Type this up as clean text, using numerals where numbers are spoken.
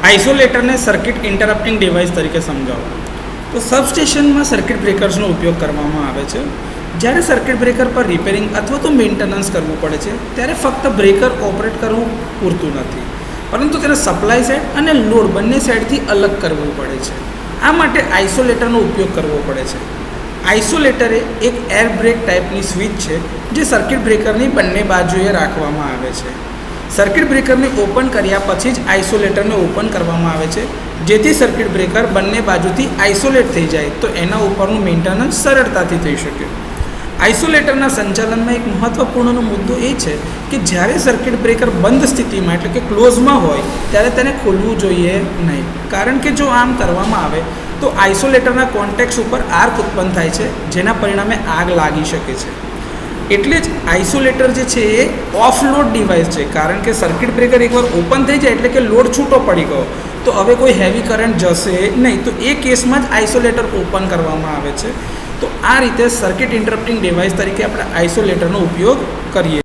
આઇસોલેટરને circuit interrupting device તરીકે સમજાવો. તો સબસ્ટેશનમાં સર્કિટ બ્રેકર્સનો ઉપયોગ કરવામાં આવે છે. જ્યારે સર્કિટ બ્રેકર પર રિપેરિંગ અથવા તો મેન્ટેનન્સ કરવું પડે છે ત્યારે ફક્ત બ્રેકર ઓપરેટ કરવું પૂરતું નથી, પરંતુ તેને સપ્લાય સાઇડ અને લોડ બંને સાઇડથી અલગ કરવું પડે છે. આ માટે આઇસોલેટરનો ઉપયોગ કરવો પડે છે. આઇસોલેટર એ એક એર બ્રેક ટાઈપની સ્વિચ છે જે સર્કિટ બ્રેકરની બંને બાજુએ રાખવામાં આવે છે. સર્કિટ બ્રેકરને ઓપન કર્યા પછી જ આઇસોલેટરને ઓપન કરવામાં આવે છે, જેથી સર્કિટ બ્રેકર બંને બાજુથી આઇસોલેટ થઈ જાય તો એના ઉપરનું મેન્ટેનન્સ સરળતાથી થઈ શકે. આઇસોલેટરના સંચાલનમાં એક મહત્ત્વપૂર્ણ મુદ્દો એ છે કે જ્યારે સર્કિટ બ્રેકર બંધ સ્થિતિમાં એટલે કે ક્લોઝમાં હોય ત્યારે તેને ખોલવું જોઈએ નહીં, કારણ કે જો આમ કરવામાં આવે તો આઇસોલેટરના કોન્ટેક્ટ્સ ઉપર આર્ક ઉત્પન્ન થાય છે, જેના પરિણામે આગ લાગી શકે છે. એટલે જ આઇસોલેટર જે છે એ ઓફ લોડ ડિવાઇસ છે, કારણ કે સર્કિટ બ્રેકર એકવાર ઓપન થઈ જાય એટલે કે લોડ છૂટો પડી ગયો તો હવે કોઈ હેવી કરંટ જશે નહીં, તો એ કેસમાં જ આઇસોલેટર ઓપન કરવામાં આવે છે. તો આ રીતે સર્કિટ ઇન્ટરપ્ટિંગ ડિવાઇસ તરીકે આપણે આઇસોલેટરનો ઉપયોગ કરીએ.